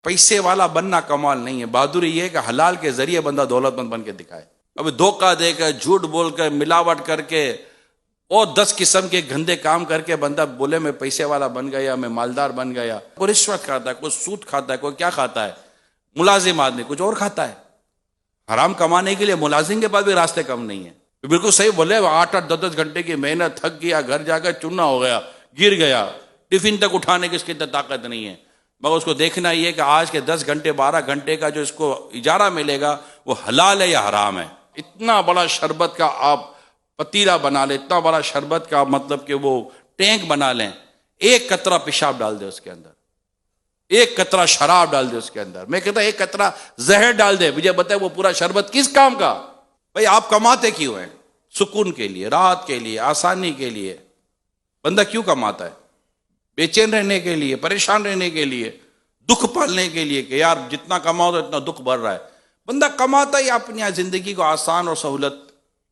پیسے والا بننا کمال نہیں ہے، بہادری یہ ہے کہ حلال کے ذریعے بندہ دولت مند بن کے دکھائے۔ اب دھوکہ دے کر، جھوٹ بول کر، ملاوٹ کر کے اور 10 قسم کے گندے کام کر کے بندہ بولے میں پیسے والا بن گیا، میں مالدار بن گیا۔ کوئی رشوت کھاتا ہے، کوئی سود کھاتا ہے، کوئی کیا کھاتا ہے، ملازم آدمی کچھ اور کھاتا ہے۔ حرام کمانے کے لیے ملازم کے پاس بھی راستے کم نہیں ہیں۔ بالکل صحیح بولے، 8-8 10 گھنٹے کی محنت، تھک گیا، گھر جا کر چونا ہو گیا، گر گیا، ٹفن تک اٹھانے کی اس کی طاقت نہیں ہے، مگر اس کو دیکھنا یہ کہ آج کے 10 گھنٹے 12 گھنٹے کا جو اس کو اجارہ ملے گا وہ حلال ہے یا حرام ہے۔ اتنا بڑا شربت کا آپ پتیلا بنا لیں، اتنا بڑا شربت کا مطلب کہ وہ ٹینک بنا لیں، ایک قطرہ پیشاب ڈال دے اس کے اندر، ایک قطرہ شراب ڈال دے اس کے اندر، میں کہتا ایک قطرہ زہر ڈال دے، مجھے بتائے وہ پورا شربت کس کام کا؟ بھئی آپ کماتے کیوں ہیں؟ سکون کے لیے، راحت کے لیے، آسانی کے لیے۔ بندہ کیوں کماتا ہے؟ بے چین رہنے کے لیے، پریشان رہنے کے لیے، دکھ پالنے کے لیے کہ یار جتنا کماؤ تو اتنا دکھ بڑھ رہا ہے۔ بندہ کماتا ہی اپنی زندگی کو آسان اور سہولت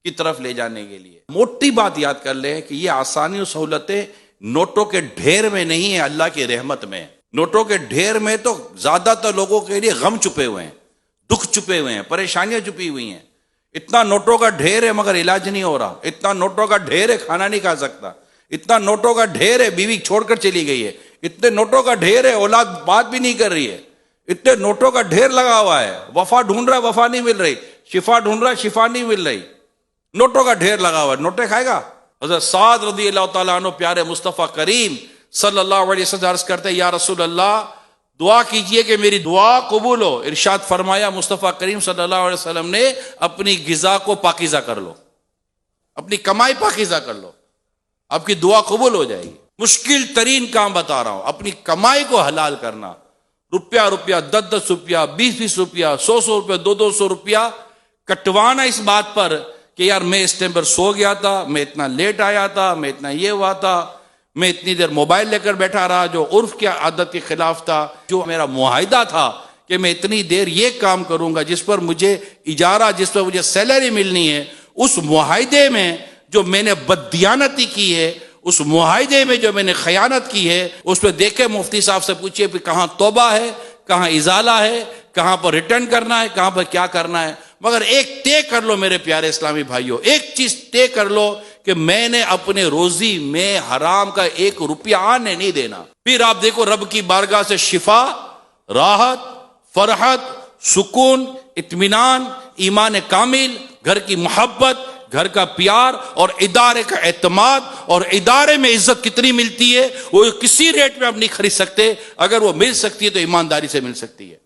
کی طرف لے جانے کے لیے۔ موٹی بات یاد کر لیں کہ یہ آسانی اور سہولتیں نوٹوں کے ڈھیر میں نہیں ہیں، اللہ کی رحمت میں۔ نوٹوں کے ڈھیر میں تو زیادہ تر لوگوں کے لیے غم چھپے ہوئے ہیں، دکھ چھپے ہوئے ہیں، پریشانیاں چھپی ہوئی ہیں۔ اتنا نوٹوں کا ڈھیر ہے مگر علاج نہیں ہو رہا، اتنا نوٹوں کا ڈھیر ہے کھانا نہیں کھا سکتا، اتنا نوٹوں کا ڈھیر ہے بیوی چھوڑ کر چلی گئی ہے، اتنے نوٹوں کا ڈھیر ہے اولاد بات بھی نہیں کر رہی ہے، اتنے نوٹوں کا ڈھیر لگا ہوا ہے، وفا ڈھونڈ رہا ہے وفا نہیں مل رہی، شفا ڈھونڈ رہا ہے شفا نہیں مل رہی، نوٹوں کا ڈھیر لگا ہوا ہے۔ نوٹیں کھائے گا؟ حضرت سعد رضی اللہ تعالیٰ عنہ پیارے مصطفیٰ کریم صلی اللہ علیہ وسلم عرض کرتے ہیں یا رسول اللہ دعا کیجئے کہ میری دعا قبول ہو۔ ارشاد فرمایا مصطفیٰ کریم صلی اللہ علیہ وسلم نے اپنی غذا کو پاکیزہ کر لو، اپنی کمائی پاکیزہ کر لو، آپ کی دعا قبول ہو جائے گی۔ مشکل ترین کام بتا رہا ہوں، اپنی کمائی کو حلال کرنا، روپیہ 10 روپیہ 20 روپیہ 100 روپیہ 200 روپیہ کٹوانا اس بات پر کہ یار میں اس ٹائم پر سو گیا تھا، میں اتنا لیٹ آیا تھا، میں اتنا یہ ہوا تھا، میں اتنی دیر موبائل لے کر بیٹھا رہا، جو عرف کی عادت کے خلاف تھا، جو میرا معاہدہ تھا کہ میں اتنی دیر یہ کام کروں گا جس پر مجھے اجارہ، جس پر مجھے سیلری ملنی ہے، اس معاہدے میں جو میں نے بددیانتی کی ہے، اس معاہدے میں جو میں نے خیانت کی ہے، اس پہ دیکھے مفتی صاحب سے پوچھئے کہ کہاں توبہ ہے، کہاں ازالہ ہے، کہاں پر ریٹرن کرنا ہے، کہاں پر کیا کرنا ہے۔ مگر ایک طے کر لو میرے پیارے اسلامی بھائیوں، ایک چیز طے کر لو کہ میں نے اپنے روزی میں حرام کا 1 روپیہ آنے نہیں دینا۔ پھر آپ دیکھو رب کی بارگاہ سے شفا، راحت، فرحت، سکون، اطمینان، ایمان کامل، گھر کی محبت، گھر کا پیار اور ادارے کا اعتماد، اور ادارے میں عزت کتنی ملتی ہے وہ کسی ریٹ میں آپ نہیں خرید سکتے، اگر وہ مل سکتی ہے تو ایمانداری سے مل سکتی ہے۔